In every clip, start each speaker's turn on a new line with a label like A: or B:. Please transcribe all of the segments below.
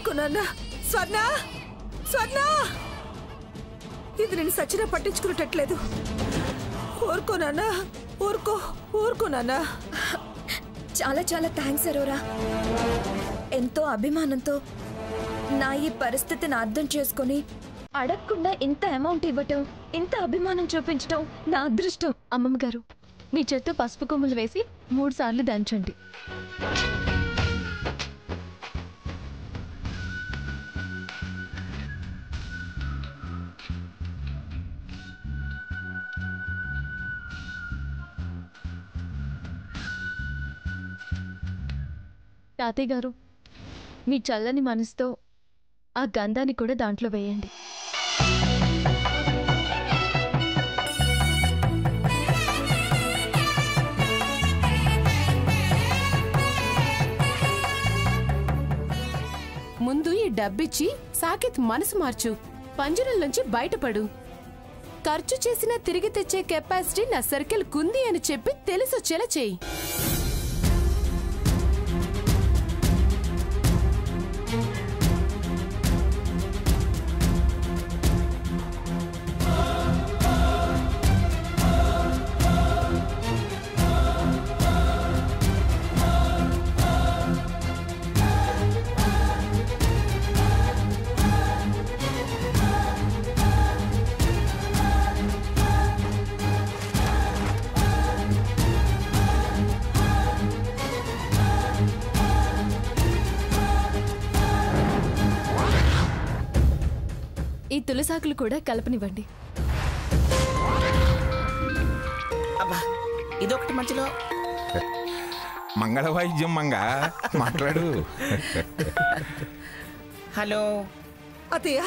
A: ఊరుకున్నా స్వర్ణ స్వర్ణ ఇది నేను సచ్చినా పట్టించుకునేటట్లేదు ఊరుకోనా ఊరుకోనా
B: చాలా చాలా థ్యాంక్స్ అరోరా ఎంతో అభిమానంతో నా ఈ పరిస్థితిని అర్థం చేసుకొని అడగకుండా ఇంత అమౌంట్ ఇవ్వటం ఇంత అభిమానం చూపించటం నా అదృష్టం.
C: అమ్మమ్మ గారు మీ చేత్తో పసుపు కొమ్ములు వేసి 3 సార్లు దంచండి. తాతయ్య గారు మీ చల్లని మనసుతో ఆ గంధాన్ని కూడా దాంట్లో వేయండి.
D: ముందు ఈ డబ్బిచ్చి సాకేత్ మనసు మార్చు, పంజరం నుంచి బయటపడు. ఖర్చు చేసినా తిరిగి తెచ్చే కెపాసిటీ నా సర్కిల్ కుంది అని చెప్పి తెలిసొచ్చేలా చెయ్యి.
C: ఈ తులసాకులు కూడా కలపనివ్వండి.
E: అబ్బా ఇదొకటి మధ్యలో
F: మంగళ వాయిద్యం మంగ మాట్లాడు.
E: హలో
A: అత్తయ్య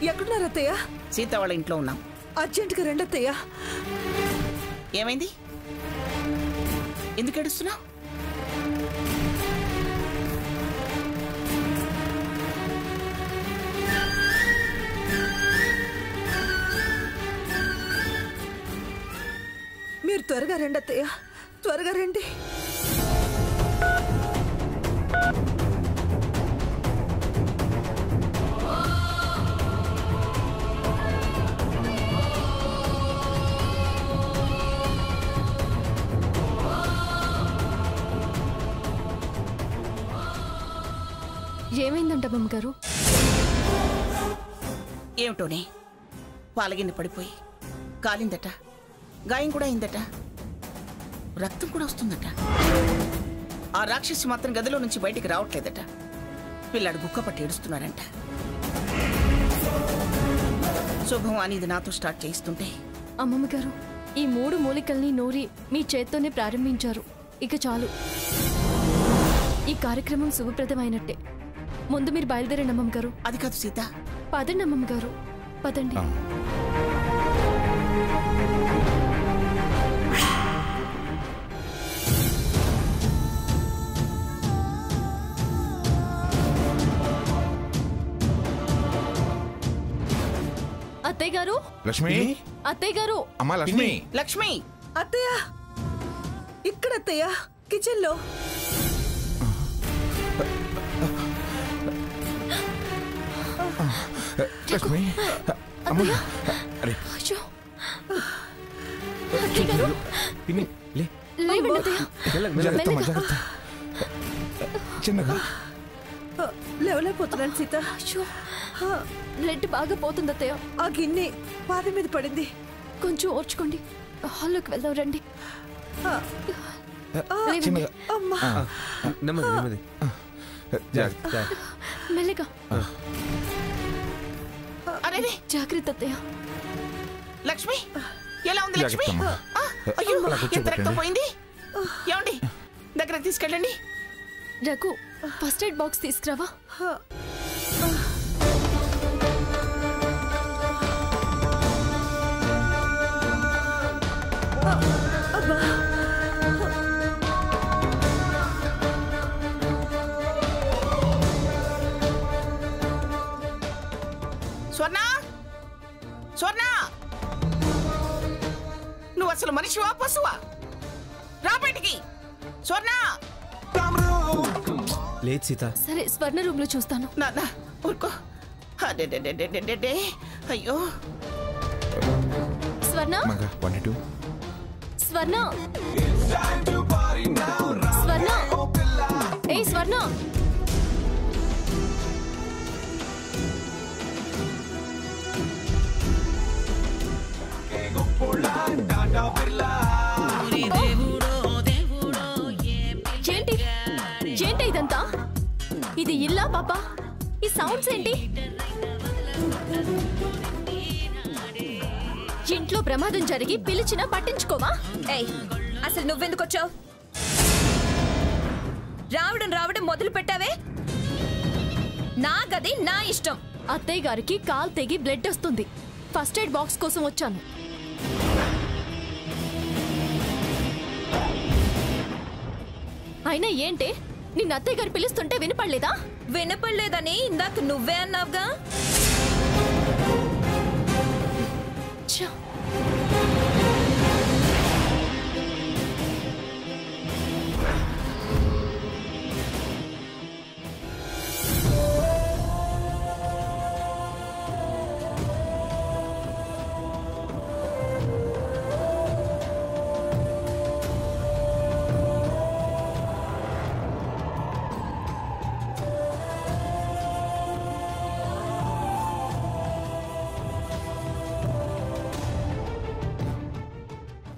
A: ఎక్కడున్నారు అత్తయ్య?
E: సీత వాళ్ళ ఇంట్లో ఉన్నాం.
A: అర్జెంటుగా రండి అత్తయ్య.
E: ఏమైంది? ఎందుకు ఏడుస్తున్నావు?
A: మీరు త్వరగా రండి అత్తయ్య, త్వరగా రండి.
C: ఏమైందంట అమ్మగారు?
E: ఏమిటోనే పాలగిన్నె పడిపోయి కాలిందట, గాయం కూడా అయిందట, రక్తం కూడా వస్తుందట. ఆ రాక్షసి మాత్రం గదిలో నుంచి బయటికి రావట్లేదట. పిల్లాడు గుక్క పట్టి ఏడుస్తున్నారంట. శుభం అనేది నాతో స్టార్ట్ చేయిస్తుంటే
C: అమ్మమ్మ గారు ఈ 3 మూలికల్ని నూరి మీ చేత్తోనే ప్రారంభించారు. ఇక చాలు, ఈ కార్యక్రమం శుభప్రదమైనట్టే. ముందు మీరు బయలుదేరండి అమ్మమ్మ గారు.
E: అది కాదు సీత.
C: పదండి అమ్మమ్మ గారు, పదండి. అత్తయ్య గారు,
F: లక్ష్మి,
C: అత్తయ్య గారు,
F: అమ్మా లక్ష్మి.
E: లక్ష్మి
A: అత్తయ్య ఇక్కడ అత్తయ్య కిచెన్ లో.
F: లక్ష్మి అమ్మా. అరే
C: అత్తయ్య గారు లేవండి అత్తయ్య.
F: జాగ్రత్త చిన్నగా.
A: లేవలేకపోతున్నాను సీత.
C: బ్లడ్ బాగా పోతుంది అత్తయ్య.
A: ఆ గిన్నె పాదం మీద పడింది.
C: కొంచెం ఓర్చుకోండి, హాల్లోకి వెళ్దాం రండి.
A: అమ్మా
G: నెమ్మది
C: మెల్లగా.
E: అరే
C: జాగ్రత్త అత్తయ్య.
E: లక్ష్మి ఎలా ఉంది లక్ష్మి? అయ్యో ఎంత రక్తం పోయింది. ఏమండి దగ్గర తీసుకెళ్ళండి.
C: రఘు ఫస్ట్ ఎయిడ్ బాక్స్ తీసుకురావా?
E: స్వర్ణ, స్వర్ణ, నువ్వు అసలు మనిషివా పశువా? రా బయటికి. స్వర్ణ
G: లేదు సీత.
C: సరే స్వర్ణ రూమ్ లో చూస్తాను.
E: నాన్న ఊరుకో. అడే అయ్యో.
C: స్వర్ణ
F: మగా 1 2
C: స్వర్ణ స్వర్ణ ఏ స్వర్ణ ఏంటి ఏంటి ఇదంతా? ఇది ఇల్లా పాపా? ఈ సౌండ్స్ ఏంటి? ఇంట్లో ప్రమాదం జరిగి పిలిచినా పట్టించుకోవా?
B: ఏయ్ అసలు నువ్వెందుకు వచ్చావు? రావడం మొదలు పెట్టావే. నా గది నా ఇష్టం.
C: అత్తయ్య గారికి కాల్ తెగి బ్లడ్ వస్తుంది. ఫస్ట్ ఎయిడ్ బాక్స్ కోసం వచ్చాను. అయినా ఏంటే నిన్న అత్తయ్య గారు పిలుస్తుంటే వినపడలేదా?
B: వినపడలేదని ఇందాక నువ్వే అన్నావుగా.
C: ఛ!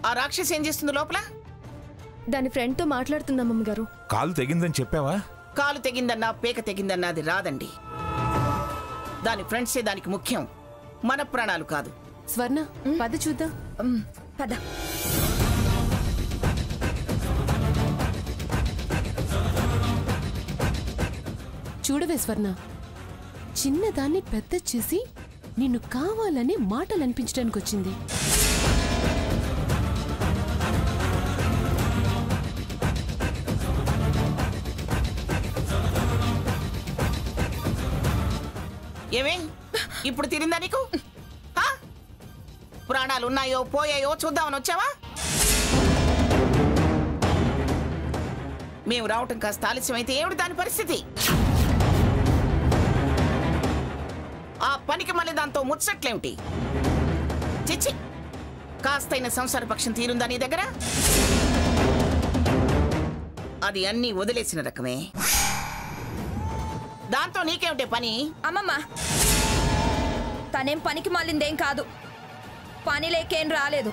E: ఆ రాక్షసి ఏం చేస్తుంది లోపల?
C: దాని ఫ్రెండ్తో మాట్లాడుతుందా అమ్మగారు?
F: కాలు తెగిందని చెప్పావా?
E: కాలు తెగిందన్నా పేక తెగిందన్నా అది రాదండి. దాని ఫ్రెండ్సే దానికి ముఖ్యం, మన ప్రాణాలు కాదు.
D: స్వర్ణ పద చూద్దాం.
B: పద.
D: చూడవే స్వర్ణ, చిన్నదాన్ని పెద్ద చేసి నిన్ను కావాలని మాటలు అనిపించడానికి వచ్చింది.
E: ఏమే ఇప్పుడు తిరిందా నీకు? ప్రాణాలు ఉన్నాయో పోయాయో చూద్దామని వచ్చావా? మేము రావటం కాస్త ఆలస్యమైతే ఏమిటి దాని పరిస్థితి? ఆ పనికి మళ్ళీ దాంతో ముచ్చట్లేమిటి? చిచ్చి, కాస్తైన సంసార పక్షం తీరుందా నీ దగ్గర? అది అన్నీ వదిలేసిన రకమే. దాంతో నీకేమిటే పని?
B: అమ్మమ్మ, తనేం పనికి మాలిందేం కాదు. పని లేకేం రాలేదు.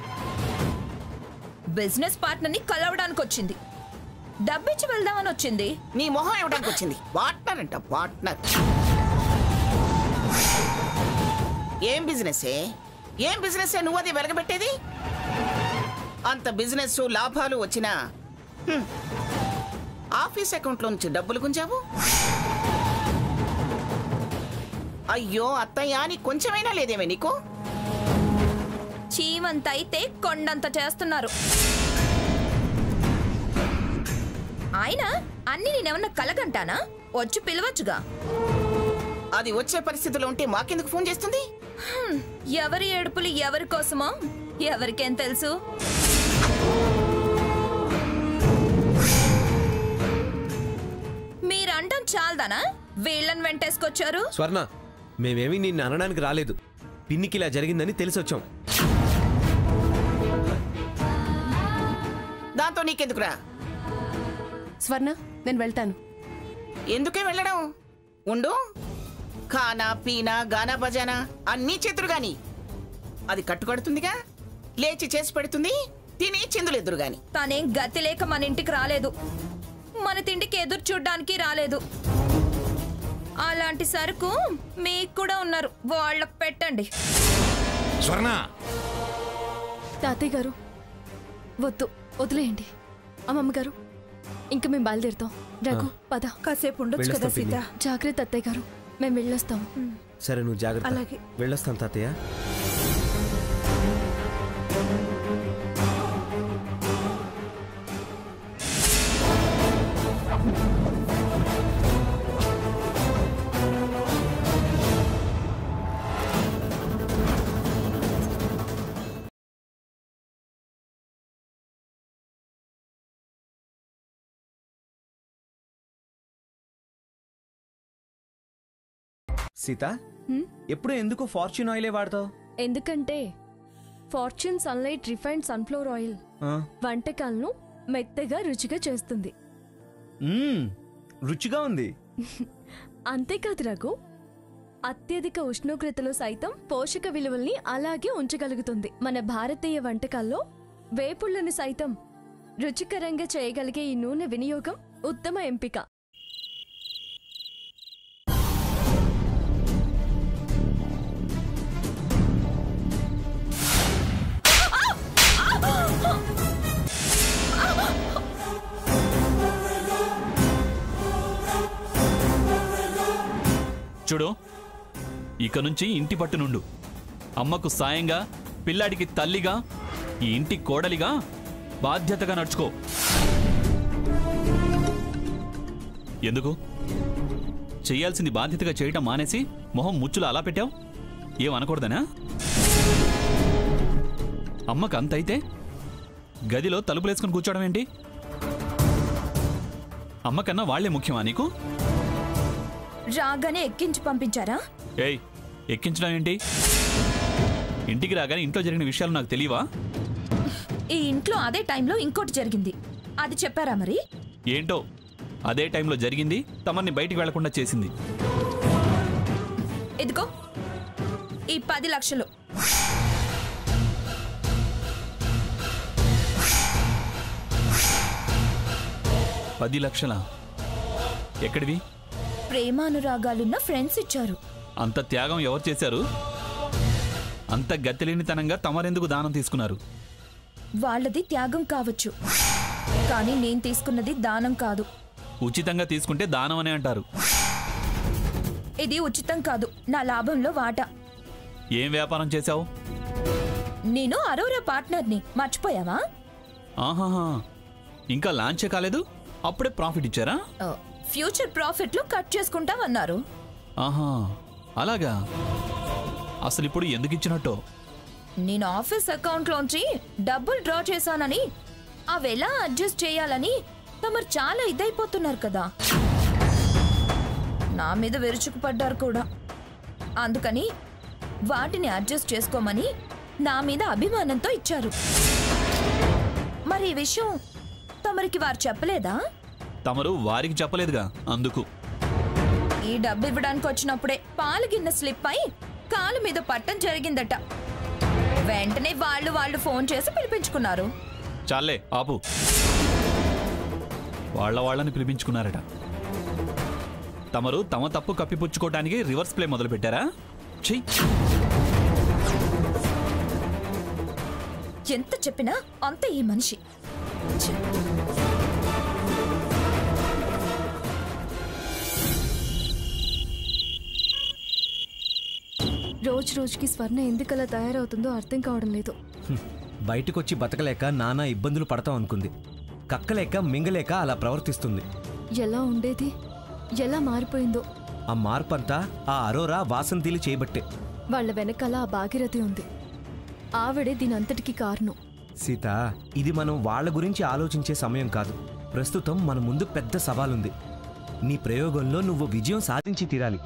B: బిజినెస్ పార్ట్నర్ని కలవడానికి వచ్చింది. డబ్బిచ్చి వెళ్దామని వచ్చింది.
E: నీ మొహం ఇవ్వడానికి వచ్చింది. పార్ట్నర్ అంట, పార్ట్నర్. ఏం బిజినెస్ నువ్వు అది వెలగబెట్టేది? అంత బిజినెస్ లాభాలు వచ్చినా ఆఫీస్ అకౌంట్లో నుంచి డబ్బులు గుంజావు. అయ్యో అత్తయ్య, నీ కొంచెమైనా లేదేమే నీకు?
B: చీమంత అయితే కొండంత చేస్తున్నారు. అయినా అన్ని నేనేమన్నా కలగంటానా? వచ్చి పిలవచ్చుగా.
E: అది వచ్చే పరిస్థితిలో ఉంటే మాకెందుకు ఫోన్ చేస్తుంది?
B: ఎవరి ఏడుపులు ఎవరి కోసమో ఎవరికేం తెలుసు. మీరంటాం చాలదానా వీళ్ళని వెంటేసుకొచ్చారు?
G: స్వర్ణ, మేమేమీ నిన్ను అనడానికి రాలేదు. పిన్నికి ఇలా జరిగిందని తెలిసొచ్చాం.
E: దాంతో నీకెందుకురా?
D: స్వర్ణ, నేను వెళ్తాను.
E: ఎందుకే వెళ్ళడం? ఉండు. ఖానా పీనా గానా బజానా అన్నీ చేతురు గాని అది కట్టుకడుతుందిగా. లేచి చేసి పెడుతుంది, తిని చిందులెదురు గాని.
B: తనేం గతి లేక మన ఇంటికి రాలేదు. మన తిండికి ఎదురు చూడ్డానికి రాలేదు. అలాంటి సరుకు మీకు కూడా ఉన్నారు, వాళ్ళకు పెట్టండి.
F: స్వర్ణ,
C: తాతయ్య గారు వద్దు, వదిలేయండి. అమ్మమ్మ గారు, ఇంకా మేము బయలుదేరుతాం. రఘు పద.
A: కాసేపు ఉండొచ్చు కదా
G: వెళ్ళొస్తాం
A: సీత.
G: పిన్ని.
C: జాగ్రత్త అత్తయ్య గారు, మేము వెళ్ళొస్తాం.
G: సరే, నువ్వు జాగ్రత్త.
A: అలాగే.
G: వెళ్ళొస్తాను తాతయ్య. సీత ఎప్పుడు ఎందుకు ఫార్చ్యూన్ ఆయిలే వాడతావు?
C: ఎందుకంటే fortune sunlight refined sunflower oil వంటకాలను మెత్తగా రుచిగా చేస్తుంది.
G: రుచిగా ఉంది.
C: అంతేకాదు రఘు, అత్యధిక ఉష్ణోగ్రతలో సైతం పోషక విలువల్ని అలాగే ఉంచగలుగుతుంది. మన భారతీయ వంటకాల్లో వేపుళ్లను సైతం రుచికరంగా చేయగలిగే ఈ నూనె వినియోగం ఉత్తమ ఎంపిక.
H: చూడు, ఇక నుంచి ఇంటి పట్టు నుండు. అమ్మకు సాయంగా, పిల్లాడికి తల్లిగా, ఈ ఇంటి కోడలిగా బాధ్యతగా నడుచుకో. ఎందుకు చెయ్యాల్సింది బాధ్యతగా చేయటం మానేసి మొహం ముచ్చులు అలా పెట్టావు? ఏమనకూడదనా? అమ్మకు అంతైతే గదిలో తలుపులేసుకుని కూర్చోవడం ఏంటి? అమ్మకన్నా వాళ్లే ముఖ్యమా నీకు?
B: రాగానే ఎక్కించి పంపించారా?
H: ఏయ్, ఎక్కించడం ఏంటి? ఇంటికి రాగానే ఇంట్లో జరిగిన విషయాలు నాకు తెలియవా?
B: ఈ ఇంట్లో అదే టైంలో ఇంకోటి జరిగింది, అది చెప్పారా మరి?
H: ఏంటో అదే టైంలో జరిగింది, తమని బయటికి వెళ్లకుండా చేసింది.
B: ఇదిగో ఈ 10 లక్షలు.
H: $10 లక్షలా? ఎక్కడివి?
B: ప్రేమానురాగాలున్న ఫ్రెండ్స్ ఇచ్చారు.
H: అంత త్యాగం ఎవరు చేశారు? అంత గతిలేనితనంగా తమరెందుకు దానం తీసుకున్నారు?
B: వాళ్ళది త్యాగం కావచ్చు, కానీ నేను తీసుకున్నది దానం కాదు.
H: ఉచితంగా తీసుకుంటే దానం అనే అంటారు.
B: ఇది ఉచితం కాదు, నా లాభంలో వాటా.
H: ఏం వ్యాపారం చేశావు?
B: నేను అరోరా పార్ట్నర్ని, మర్చిపోయావా?
H: ఆహాహా, ఇంకా లాంచే కాలేదు, అప్పుడే ప్రాఫిట్ ఇచ్చారా?
B: ఫ్యూచర్ ప్రాఫిట్లు కట్ చేసుకుంటామన్నారు.
H: ఆహా, అలాగా? అసలు ఇప్పుడు ఎందుకు ఇచ్చినట్టు?
B: నేను ఆఫీస్ అకౌంట్లోంచి డబ్బులు డ్రా చేశానని, అవి ఎలా అడ్జస్ట్ చేయాలని తమరు చాలా ఇదైపోతున్నారు కదా. నా మీద విరుచుకుపడ్డారు కూడా. అందుకని వాటిని అడ్జస్ట్ చేసుకోమని నా మీద అభిమానంతో ఇచ్చారు. మరి ఈ విషయం తమరికి వారు చెప్పలేదా?
H: తమరు వారికి చెప్పలేదుగా, అందుకు.
B: ఈ డబ్బు ఇవ్వడానికి వచ్చినప్పుడే పాలు గిన్నె స్లిప్ అయి కాలు మీద పట్టం జరిగిందట. వెంటనే వాళ్ళు ఫోన్ చేసి పిలిపించుకున్నారు.
H: చాలే ఆపు. వాళ్ళని పిలిపించుకున్నారట. తమరు తమ తప్పు కప్పిపుచ్చుకోవటానికి రివర్స్ ప్లే మొదలు పెట్టారా? చెయ్యి.
B: ఎంత చెప్పినా అంతే ఈ మనిషి.
C: రోజు రోజుకి స్వర్ణ ఎందుకలా తయారవుతుందో అర్థం కావడం లేదు.
G: బయటకొచ్చి బతకలేక నానా ఇబ్బందులు పడతాం అనుకుంది. కక్కలేక మింగలేక అలా ప్రవర్తిస్తుంది.
C: ఎలా ఉండేది, ఎలా మారిపోయిందో.
G: ఆ మార్పంతా ఆ అరోరా వాసంతిలు చేయబట్టే.
C: వాళ్ళ వెనకాల ఆ భాగీరథి ఉంది. ఆవిడే దీనంతటికి కారణం.
G: సీత, ఇది మనం వాళ్ళ గురించి ఆలోచించే సమయం కాదు. ప్రస్తుతం మన ముందు పెద్ద సవాలుంది. నీ ప్రయోగంలో నువ్వు విజయం సాధించి తీరాలి.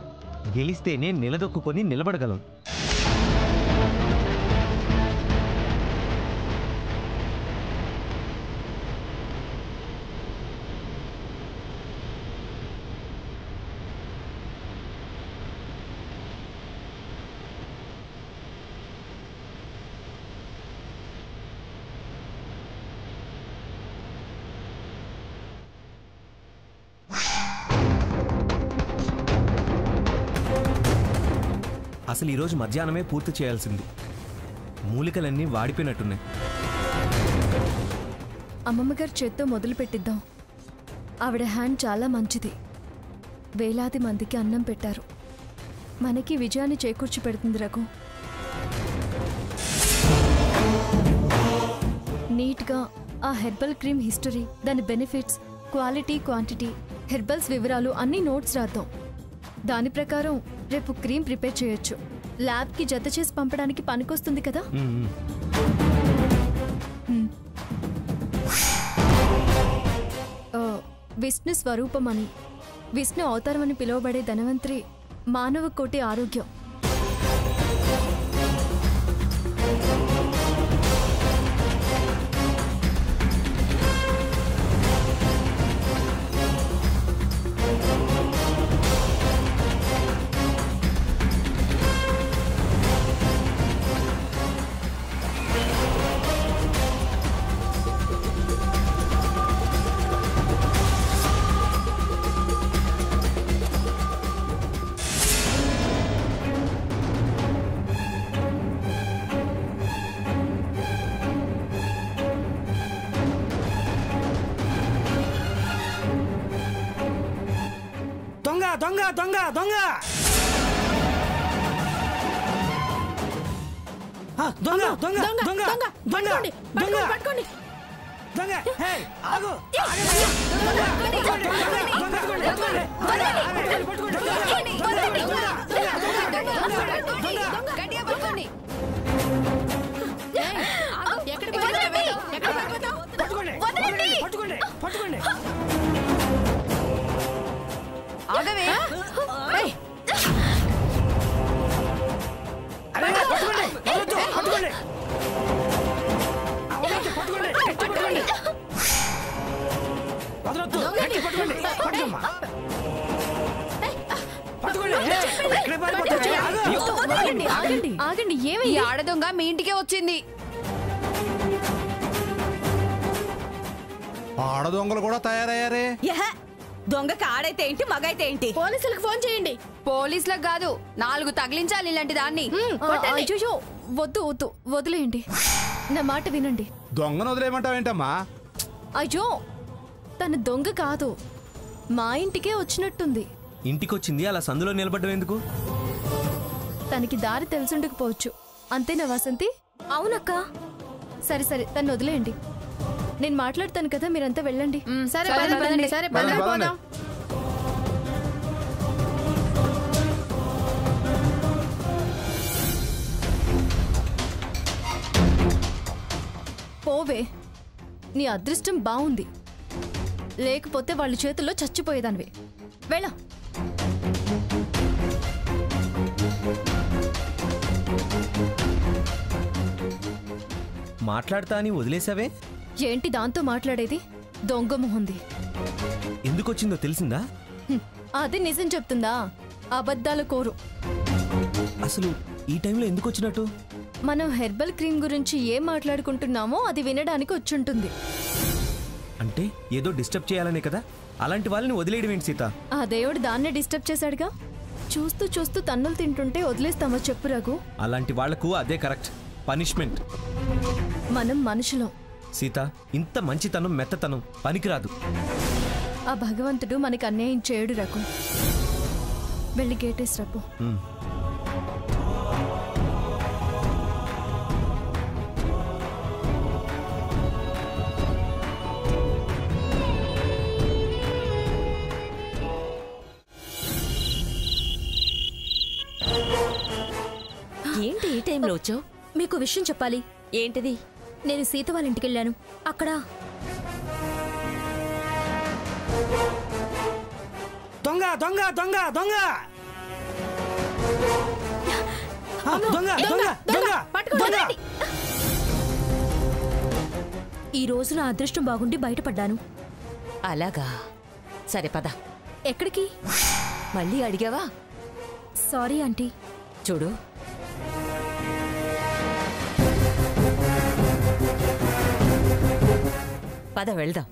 G: గెలిస్తేనే నిలదొక్కుని నిలబడగలం. అసలు ఈరోజు మధ్యాహ్నమే పూర్తి చేయాల్సింది. మూలికలన్నీ వాడిపోయినట్టున్నాయి.
C: అమ్మమ్మగారి చేత్తో మొదలు పెట్టిద్దాం. ఆవిడ హ్యాండ్ చాలా మంచిది. వేలాది మందికి అన్నం పెట్టారు. మనకి విజయాన్ని చేకూర్చి పెడుతుంది రఘు. నీట్గా ఆ హెర్బల్ క్రీమ్ హిస్టరీ, దాని బెనిఫిట్స్, క్వాలిటీ, క్వాంటిటీ, హెర్బల్స్ వివరాలు అన్నీ నోట్స్ రాద్దాం. దాని ప్రకారం రేపు క్రీమ్ ప్రిపేర్ చేయొచ్చు. ల్యాబ్కి జత చేసి పంపడానికి పనికొస్తుంది కదా. విష్ణు స్వరూపమని, విష్ణు అవతారమని పిలువబడే ధనవంతరి మానవ కోటి ఆరోగ్యం.
I: దొంగ దొంగ దొంగ దొంగ దొంగ దొంగ దొంగ దొంగ పట్టుకోండి దొంగ హే ఆగు పట్టుకోండి
B: ఆగవే
C: ఆగండి. ఏమి
B: ఆడదొంగ మీ ఇంటికే వచ్చింది.
J: ఆడదొంగలు కూడా తయారయ్యారే.
A: దొంగకి ఆడైతే ఏంటి మగైతే ఏంటి?
B: పోలీసులకు ఫోన్ చేయండి. పోలీసులకు కాదు, 4 తగిలించాలి ఇలాంటి దాన్ని.
C: అయ్యో వద్దు వద్దు వదిలేయండి. నా మాట వినండి.
J: దొంగను వదిలేయమంటావేంటమ్మా?
C: అయ్యో తన దొంగ కాదు, మా ఇంటికే వచ్చినట్టుంది.
G: ఇంటికొచ్చింది, అలా సందులో నిలబడ్డం ఎందుకు?
C: తనకి దారి తెలుసుండకపోవచ్చు. అంతేనా వాసంతి? అవునక్క. సరే సరే తను వదిలేయండి. నేను మాట్లాడతాను కదా, మీరంతా వెళ్ళండి.
B: సరే సరే
J: పదండి.
C: పోవే, నీ అదృష్టం బాగుంది, లేకపోతే వాళ్ళ చేతుల్లో చచ్చిపోయేదానివి. వెళ్ళ.
G: మాట్లాడతా అని వదిలేసావే?
C: ఏంటి దాంతో మాట్లాడేది? దొంగ మొహంది.
G: ఎందుకొచ్చిందో తెలిసిందా?
C: అది నిజం చెప్తుందా? అబద్ధాల కోరు.
G: అసలు ఈ టైంలో ఎందుకు వచ్చినట్టు?
C: మనం హెర్బల్ క్రీమ్ గురించి ఏం మాట్లాడుకుంటున్నామో అది వినడానికి వచ్చుంటుంది.
G: అంటే ఏదో డిస్టర్బ్ చేయాలనే కదా? అలాంటి వాళ్ళని వదిలేయడం ఏంటి సీత?
C: ఆ దేవుడు దాన్నే డిస్టర్బ్ చేశాడుగా. చూస్తూ చూస్తూ తన్నులు తింటుంటే వదిలేస్తామా చెప్పు రఘు?
G: అలాంటి వాళ్లకు అదే కరెక్ట్ పనిష్మెంట్.
C: మనం మనుషులం
G: సీత. ఇంత మంచితనం మెత్తతనం పనికిరాదు.
C: ఆ భగవంతుడు మనకి అన్యాయం చేయడు రఘు. వెళ్ళి గేటేసి రప్పు.
K: ఏంటి ఈ టైంలో వచ్చావు?
B: మీకు విషయం చెప్పాలి.
K: ఏంటిది?
B: నేను సీత వాళ్ళ ఇంటికి వెళ్ళాను. అక్కడ
I: దొంగ దొంగ దొంగ దొంగ దొంగ దొంగ దొంగ.
B: ఈ రోజు నా అదృష్టం బాగుండి బయటపడ్డాను.
K: అలాగా, సరే పద.
B: ఎక్కడికి?
K: మళ్ళీ అడిగావా?
B: Sorry aunty.
K: చూడు, పద వెళ్దాం.